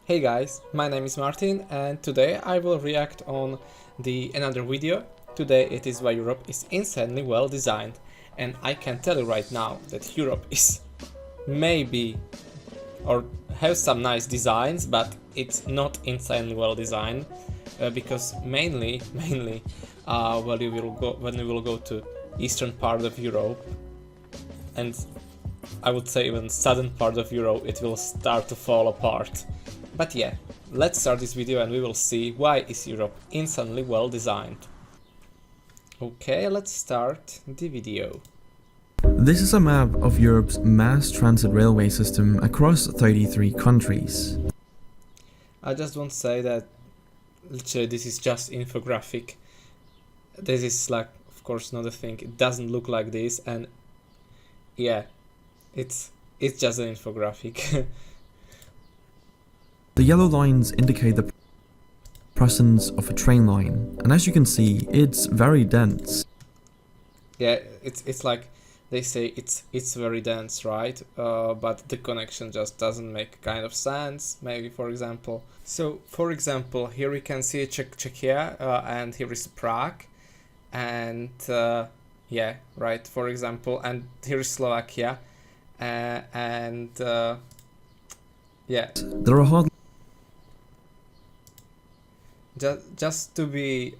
Hey guys, my name is Martin and today I will react on another video. Today it is why Europe is insanely well designed, and I can tell you right now that Europe is maybe or have some nice designs, but it's not insanely well designed because mainly when you will go to eastern part of Europe, and I would say even southern part of Europe, it will start to fall apart. But yeah, let's start this video and we will see why is Europe insanely well designed. Okay, let's start the video. This is a map of Europe's mass transit railway system across 33 countries. I just want to say that literally this is just infographic. This is like, of course, not a thing. It doesn't look like this, and yeah, it's just an infographic. The yellow lines indicate the presence of a train line, and as you can see, it's very dense. Yeah, it's like they say it's very dense, right? But the connection just doesn't make kind of sense. Maybe, for example. So, for example, here we can see Czechia, and here is Prague, and yeah, right. For example, and here is Slovakia, and yeah. There are hardly Just to be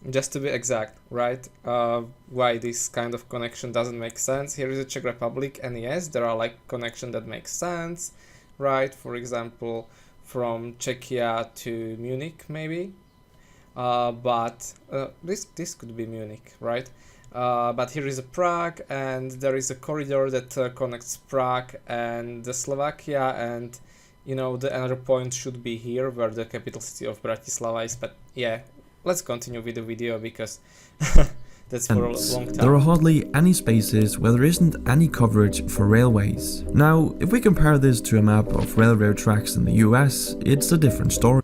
exact, right? Why this kind of connection doesn't make sense? Here is the Czech Republic, and yes, there are like connection that makes sense, right? For example, from Czechia to Munich, maybe. But this could be Munich, right? But here is a Prague, and there is a corridor that connects Prague and the Slovakia, and you know, the another point should be here where the capital city of Bratislava is. But yeah, let's continue with the video because that's for a long time. There are hardly any spaces where there isn't any coverage for railways. Now, if we compare this to a map of railroad tracks in the US, it's a different story.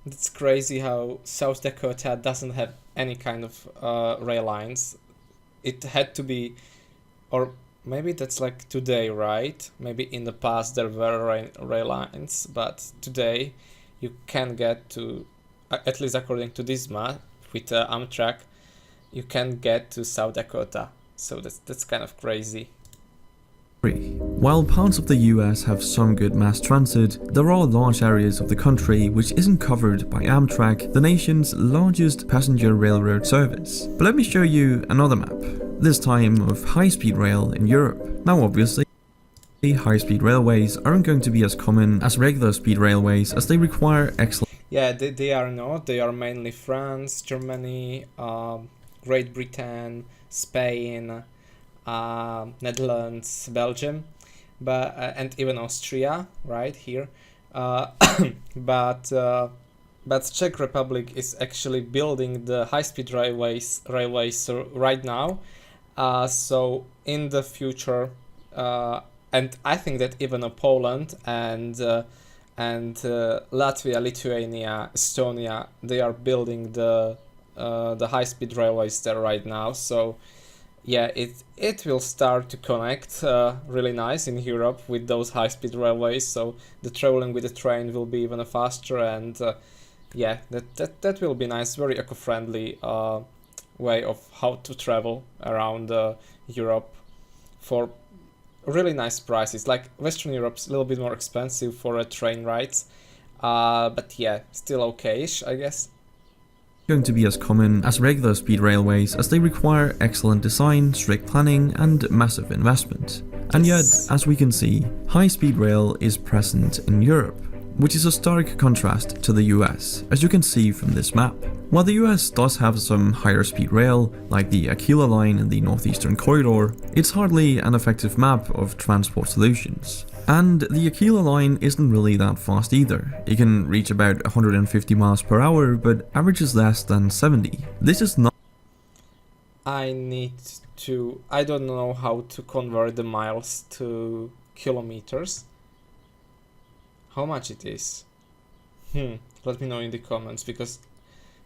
It's crazy how South Dakota doesn't have any kind of rail lines. It had to be, or maybe that's like today, right? Maybe in the past there were rail lines, but today you can get to, at least according to this map with Amtrak, you can get to South Dakota. So that's kind of crazy. While parts of the US have some good mass transit, there are large areas of the country which isn't covered by Amtrak, the nation's largest passenger railroad service. But let me show you another map, this time of high-speed rail in Europe. Now obviously, high-speed railways aren't going to be as common as regular speed railways as they require excellent... Yeah, they are not. They are mainly France, Germany, Great Britain, Spain, Netherlands, Belgium, but and even Austria, right here. But Czech Republic is actually building the high-speed railways right now. So in the future, and I think that even Poland and Latvia, Lithuania, Estonia, they are building the high-speed railways there right now. So yeah, it will start to connect really nice in Europe with those high-speed railways. So the traveling with the train will be even faster, and yeah, that will be nice, very eco-friendly way of how to travel around Europe for really nice prices. Like Western Europe's a little bit more expensive for train rides, but yeah, still okay-ish, I guess. Going to be as common as regular speed railways as they require excellent design, strict planning and massive investment. And yet, as we can see, high-speed rail is present in Europe, which is a stark contrast to the US, as you can see from this map. While the US does have some higher speed rail, like the Aquila line in the Northeastern Corridor, it's hardly an effective map of transport solutions. And the Aquila line isn't really that fast either. It can reach about 150 miles per hour, but averages less than 70. This is not... I don't know how to convert the miles to kilometers. How much it is? Let me know in the comments, because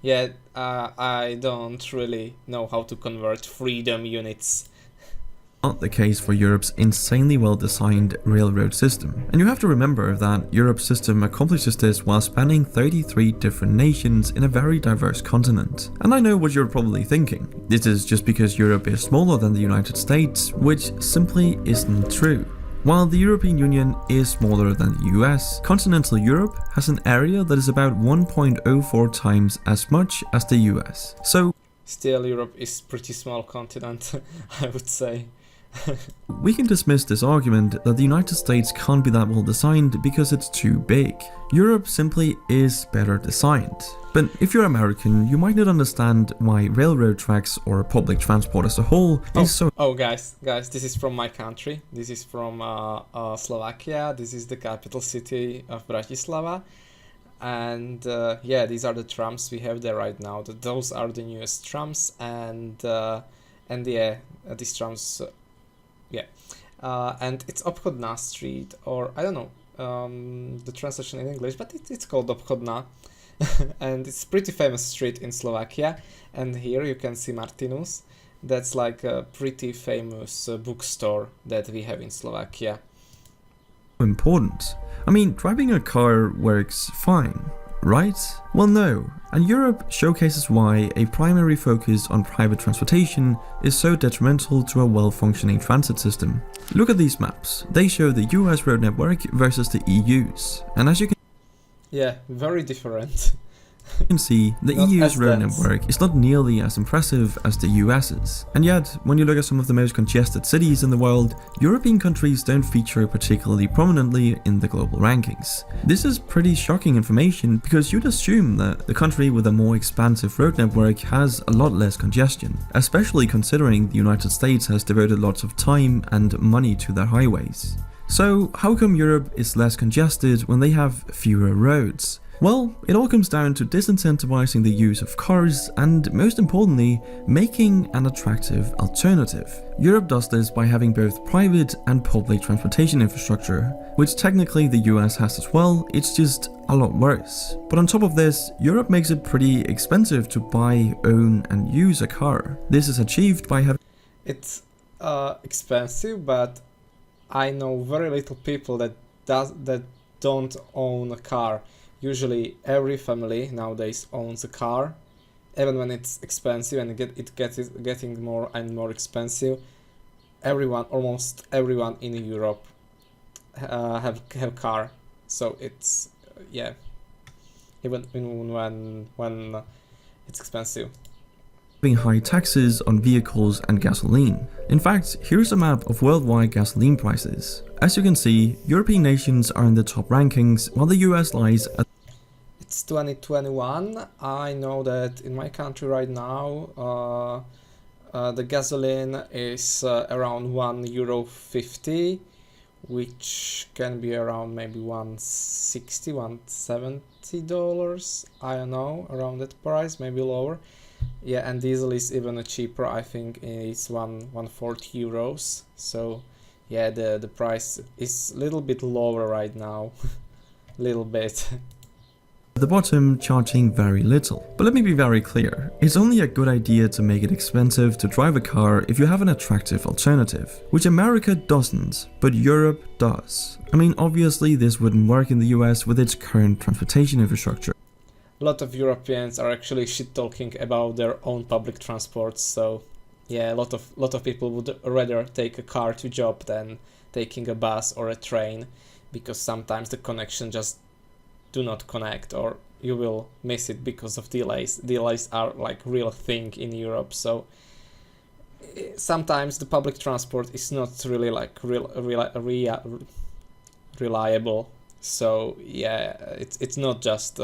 yeah, I don't really know how to convert freedom units. Not the case for Europe's insanely well-designed railroad system. And you have to remember that Europe's system accomplishes this while spanning 33 different nations in a very diverse continent. And I know what you're probably thinking. This is just because Europe is smaller than the United States, which simply isn't true. While the European Union is smaller than the US, continental Europe has an area that is about 1.04 times as much as the US. So still, Europe is pretty small continent, I would say. we can dismiss this argument that the United States can't be that well designed because it's too big. Europe simply is better designed. But if you're American, you might not understand why railroad tracks or public transport as a whole is so... Oh guys, this is from my country. This is from Slovakia. This is the capital city of Bratislava. And yeah, these are the trams we have there right now. Those are the newest trams, and yeah, these trams... yeah, and it's Obchodna Street, or I don't know the translation in English, but it's called Obchodna, and it's pretty famous street in Slovakia. And here you can see Martinus. That's like a pretty famous bookstore that we have in Slovakia. important. I mean, driving a car works fine, right? Well, no. And Europe showcases why a primary focus on private transportation is so detrimental to a well-functioning transit system. Look at these maps. They show the US road network versus the EU's. And as you can very different. see, the Not EU's as road dense. network is not nearly as impressive as the US's. And yet, when you look at some of the most congested cities in the world, European countries don't feature particularly prominently in the global rankings. This is pretty shocking information because you'd assume that the country with a more expansive road network has a lot less congestion, especially considering the United States has devoted lots of time and money to their highways. So, how come Europe is less congested when they have fewer roads? Well, it all comes down to disincentivizing the use of cars and, most importantly, making an attractive alternative. Europe does this by having both private and public transportation infrastructure, which technically the US has as well, it's just a lot worse. But on top of this, Europe makes it pretty expensive to buy, own and use a car. This is achieved by having... It's expensive, but I know very little people that don't own a car. Usually every family nowadays owns a car, even when it's expensive and it getting more and more expensive. Almost everyone in Europe have car, so it's even when it's expensive. high taxes on vehicles and gasoline. In fact, here's a map of worldwide gasoline prices. As you can see, European nations are in the top rankings, while the US lies at... It's 2021. I know that in my country right now, the gasoline is around €1.50, which can be around maybe $160, $170. I don't know, around that price, maybe lower. Yeah, and diesel is even cheaper. I think it's 140 euros. So yeah, the price is a little bit lower right now. Little bit. At the bottom, charging very little. But let me be very clear, it's only a good idea to make it expensive to drive a car if you have an attractive alternative, which America doesn't, but Europe does. I mean, obviously this wouldn't work in the US with its current transportation infrastructure. A lot of Europeans are actually shit-talking about their own public transport, so yeah, a lot of people would rather take a car to job than taking a bus or a train, because sometimes the connection just do not connect, or you will miss it because of delays. Delays are like real thing in Europe, so sometimes the public transport is not really like reliable. So yeah, it's not just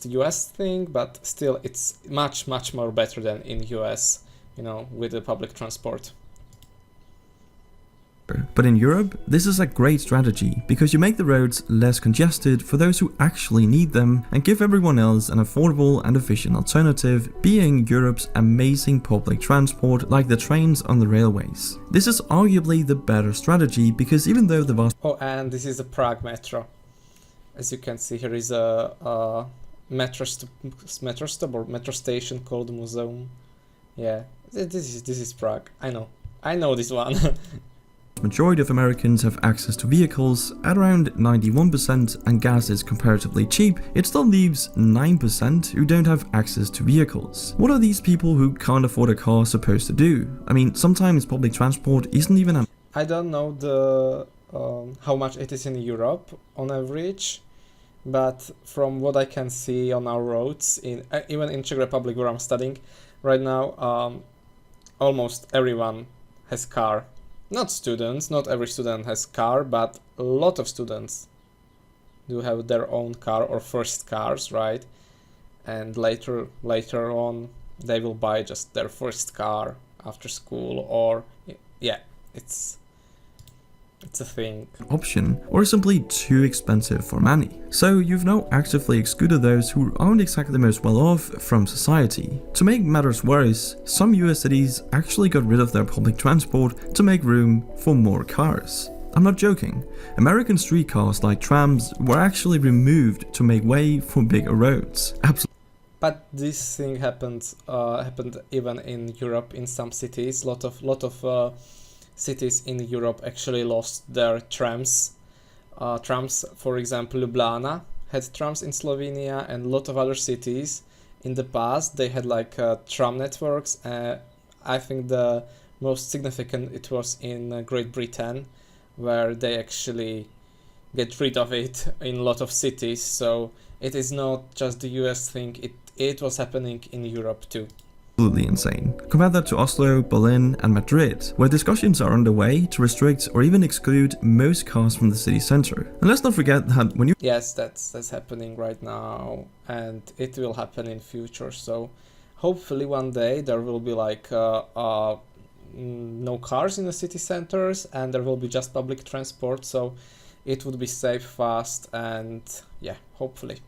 US thing, but still it's much more better than in US, you know, with the public transport. But in Europe, this is a great strategy because you make the roads less congested for those who actually need them and give everyone else an affordable and efficient alternative, being Europe's amazing public transport like the trains on the railways. This is arguably the better strategy because even though the vast... Oh, and this is the Prague metro. As you can see, here is a metro stop or metro station called Museum. Yeah, this is Prague. I know. I know this one. Majority of Americans have access to vehicles at around 91%, and gas is comparatively cheap, it still leaves 9% who don't have access to vehicles. What are these people who can't afford a car supposed to do? I mean, sometimes public transport isn't even an I don't know the how much it is in Europe on average, but from what I can see on our roads, even in Czech Republic where I'm studying right now, almost everyone has car. Not students, not every student has car, but a lot of students do have their own car or first cars, right? And later on they will buy just their first car after school, or yeah, it's a thing. Option, or simply too expensive for many. So you've now actively excluded those who aren't exactly the most well off from society. To make matters worse, some US cities actually got rid of their public transport to make room for more cars. I'm not joking. American streetcars like trams were actually removed to make way for bigger roads. But this thing happened even in Europe in some cities. Lot of cities in Europe actually lost their trams. Trams, for example, Ljubljana had trams in Slovenia, and a lot of other cities in the past they had like tram networks. I think the most significant it was in Great Britain, where they actually get rid of it in a lot of cities. So it is not just the US thing, it was happening in Europe too. Absolutely insane. Compare that to Oslo, Berlin, and Madrid, where discussions are underway to restrict or even exclude most cars from the city center. And let's not forget that when you Yes, that's happening right now, and it will happen in future. So hopefully one day there will be like no cars in the city centers, and there will be just public transport. So it would be safe, fast, and yeah, hopefully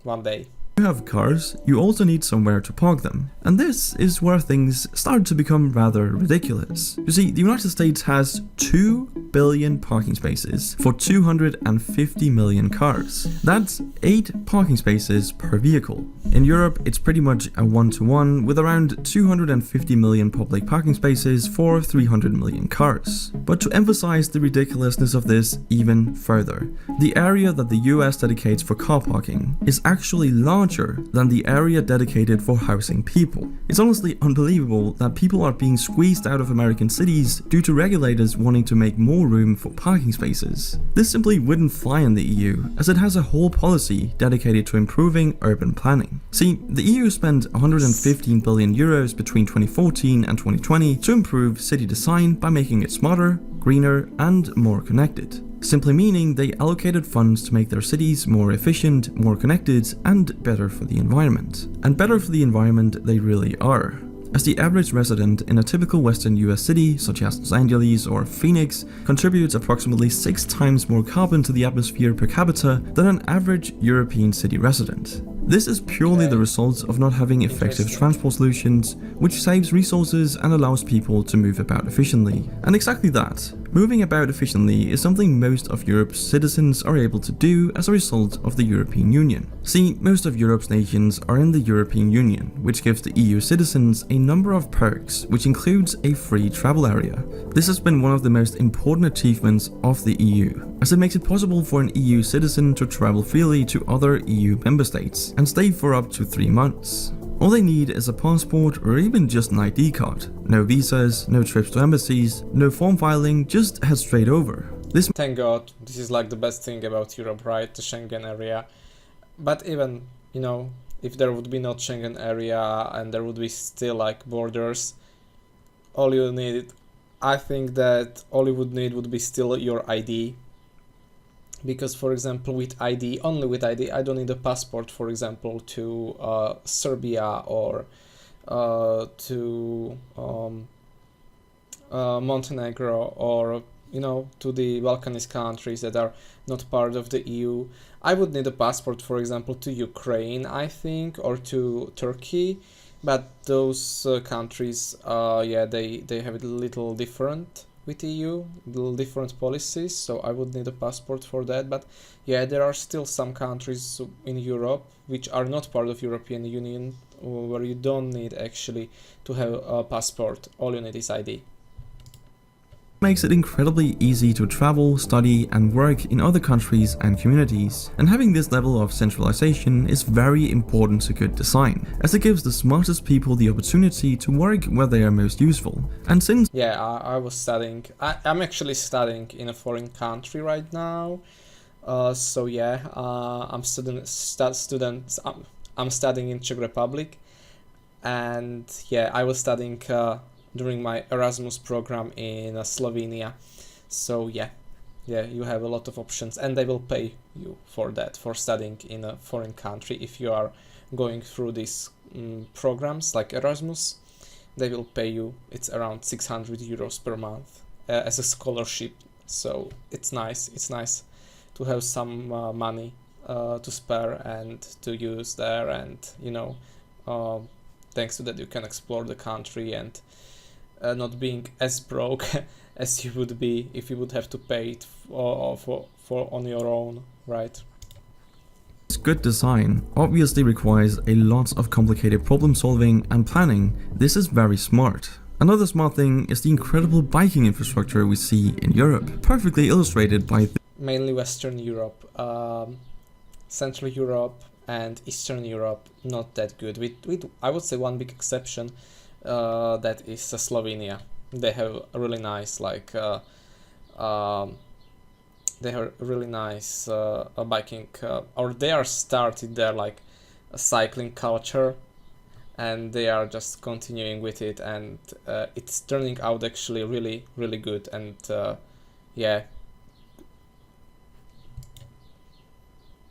one day. you have cars, you also need somewhere to park them. And this is where things start to become rather ridiculous. You see, the United States has 2 billion parking spaces for 250 million cars. That's 8 parking spaces per vehicle. In Europe, it's pretty much a 1-to-1 with around 250 million public parking spaces for 300 million cars. But to emphasize the ridiculousness of this even further, the area that the US dedicates for car parking is actually larger than the area dedicated for housing people. It's honestly unbelievable that people are being squeezed out of American cities due to regulators wanting to make more room for parking spaces. This simply wouldn't fly in the EU, as it has a whole policy dedicated to improving urban planning. See, the EU spent 115 billion euros between 2014 and 2020 to improve city design by making it smarter, greener, and more connected. Simply meaning they allocated funds to make their cities more efficient, more connected, and better for the environment. And better for the environment they really are, as the average resident in a typical Western US city, such as Los Angeles or Phoenix, contributes approximately 6 times more carbon to the atmosphere per capita than an average European city resident. This is purely the result of not having effective transport solutions, which saves resources and allows people to move about efficiently. And exactly that, moving about efficiently, is something most of Europe's citizens are able to do as a result of the European Union. See, most of Europe's nations are in the European Union, which gives the EU citizens a number of perks, which includes a free travel area. This has been one of the most important achievements of the EU, as it makes it possible for an EU citizen to travel freely to other EU member states and stay for up to 3 months. All they need is a passport or even just an ID card. No visas, no trips to embassies, no form filing, just head straight over. Thank God, this is like the best thing about Europe, right? The Schengen area. But even, you know, if there would be not Schengen area and there would be still like borders, all you need, I think that all you would need would be still your ID. Because, for example, with ID, only with ID, I don't need a passport, for example, to Serbia or to Montenegro, or, you know, to the Balkanese countries that are not part of the EU. I would need a passport, for example, to Ukraine, I think, or to Turkey, but those countries, yeah, they have a little different with EU, little different policies, so I would need a passport for that. But yeah, there are still some countries in Europe which are not part of European Union where you don't need actually to have a passport, all you need is ID. makes it incredibly easy to travel, study, and work in other countries and communities. And having this level of centralization is very important to good design, as it gives the smartest people the opportunity to work where they are most useful. And since I was studying. I'm actually studying in a foreign country right now. So yeah, I'm I'm studying in Czech Republic, and yeah, I was studying during my Erasmus program in Slovenia. So yeah, you have a lot of options, and they will pay you for that, for studying in a foreign country. If you are going through these programs like Erasmus, they will pay you. It's around 600 euros per month as a scholarship. So it's nice. It's nice to have some money to spare and to use there, and thanks to that you can explore the country and not being as broke as you would be if you would have to pay it for on your own, right? good design obviously requires a lot of complicated problem solving and planning, this is very smart. Another smart thing is the incredible biking infrastructure we see in Europe, perfectly illustrated by mainly Western Europe, Central Europe and Eastern Europe not that good. With I would say one big exception, that is Slovenia. They have a really nice biking, or they are started their a cycling culture, and they are just continuing with it, and it's turning out actually really good, and yeah.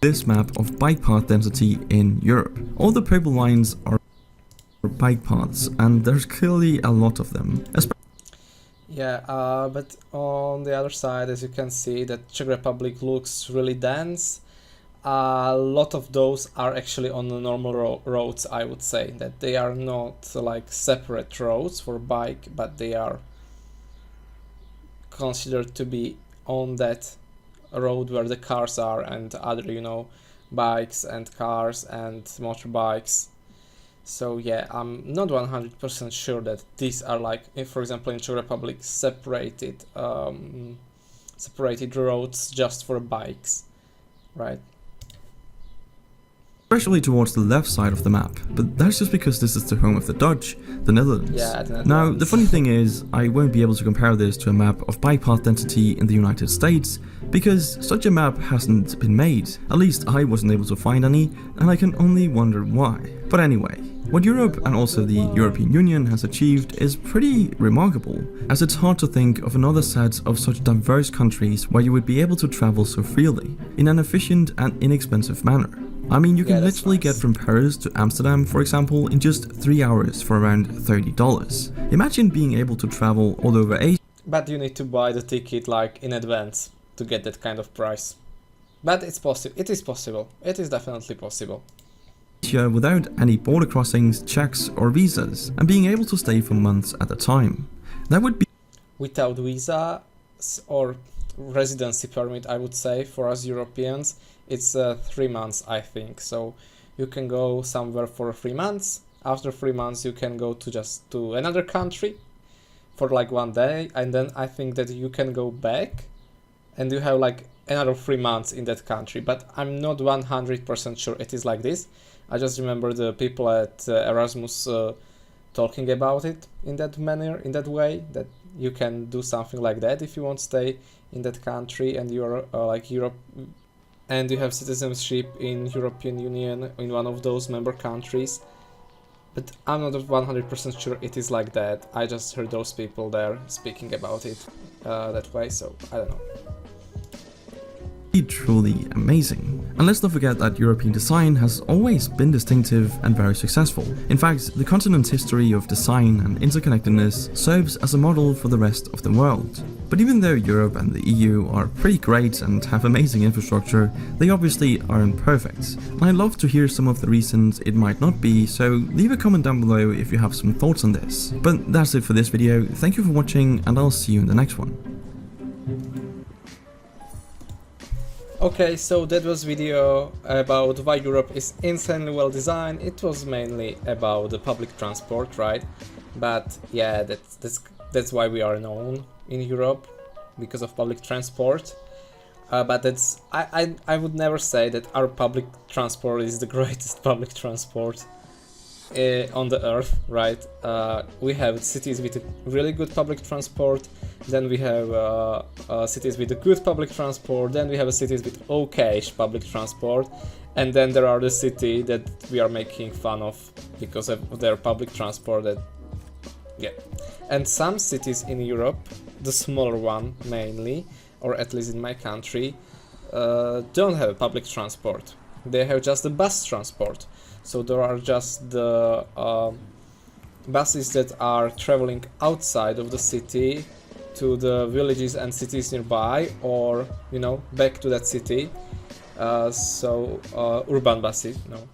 This map of bike path density in Europe. All the purple lines are bike paths, and there's clearly a lot of them. Yeah, but on the other side, as you can see, that Czech Republic looks really dense. A lot of those are actually on the normal roads, I would say, that they are not like separate roads for bike, but they are considered to be on that road where the cars are and other, bikes and cars and motorbikes. So yeah, I'm not 100% sure that these are for example, in Czech Republic, separated roads just for bikes, right? Especially towards the left side of the map, but that's just because this is the home of the Dutch, the Netherlands. Yeah, the Netherlands. Now, the funny thing is, I won't be able to compare this to a map of bike path density in the United States, because such a map hasn't been made. At least I wasn't able to find any, and I can only wonder why. But anyway, what Europe and also the European Union has achieved is pretty remarkable, as it's hard to think of another set of such diverse countries where you would be able to travel so freely, in an efficient and inexpensive manner. I mean, you can literally get from Paris to Amsterdam, for example, in just 3 hours for around $30. Imagine being able to travel all over Asia. But you need to buy the ticket in advance to get that kind of price. But it's possible. It is possible. It is definitely possible. Without any border crossings, checks or visas, and being able to stay for months at a time. That would be without visa or residency permit, I would say, for us Europeans, it's 3 months, I think. So you can go somewhere for 3 months. After 3 months, you can go to another country for 1 day, and then I think that you can go back, and you have another 3 months in that country. But I'm not 100% sure it is like this. I just remember the people at Erasmus talking about it in that manner, in that way, that you can do something like that if you want to stay in that country and you're Europe, and you have citizenship in European Union in one of those member countries. But I'm not 100% sure it is like that. I just heard those people there speaking about it that way, so I don't know. Truly amazing. And let's not forget that European design has always been distinctive and very successful. In fact, the continent's history of design and interconnectedness serves as a model for the rest of the world. But even though Europe and the EU are pretty great and have amazing infrastructure, they obviously aren't perfect. And I'd love to hear some of the reasons it might not be, so leave a comment down below if you have some thoughts on this. But that's it for this video, thank you for watching, and I'll see you in the next one. Okay, so that was video about why Europe is insanely well designed. It was mainly about the public transport, right? But yeah, that's why we are known in Europe because of public transport. But that's I would never say that our public transport is the greatest public transport on the earth, right? We have cities with a really good public transport, then we have cities with a good public transport, then we have cities with okay-ish public transport, and then there are the city that we are making fun of because of their public transport. That, yeah. And some cities in Europe, the smaller one mainly, or at least in my country, don't have a public transport. They have just the bus transport. So there are just the buses that are traveling outside of the city to the villages and cities nearby, or, you know, back to that city. Urban buses, no.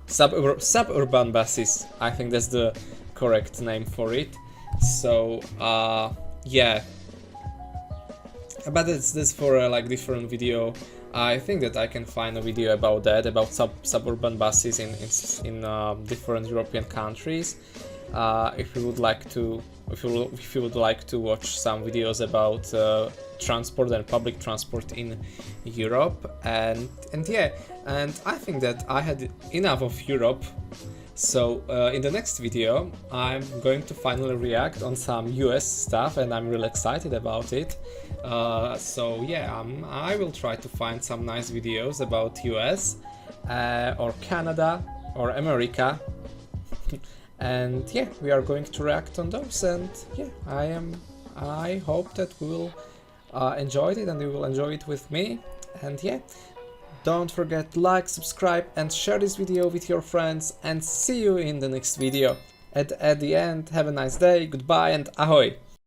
Suburban buses, I think that's the correct name for it. So, yeah. But that's for a like different video. I think that I can find a video about that, about suburban buses in different European countries. If you would like to, if you would like to watch some videos about transport and public transport in Europe, and yeah, and I think that I had enough of Europe. So in the next video, I'm going to finally react on some US stuff, and I'm really excited about it. So yeah, I will try to find some nice videos about US or Canada or America. And yeah, we are going to react on those, and yeah, I hope that we will enjoy it, and you will enjoy it with me. And yeah, don't forget to like, subscribe and share this video with your friends, and see you in the next video. At the end, have a nice day, goodbye and ahoy!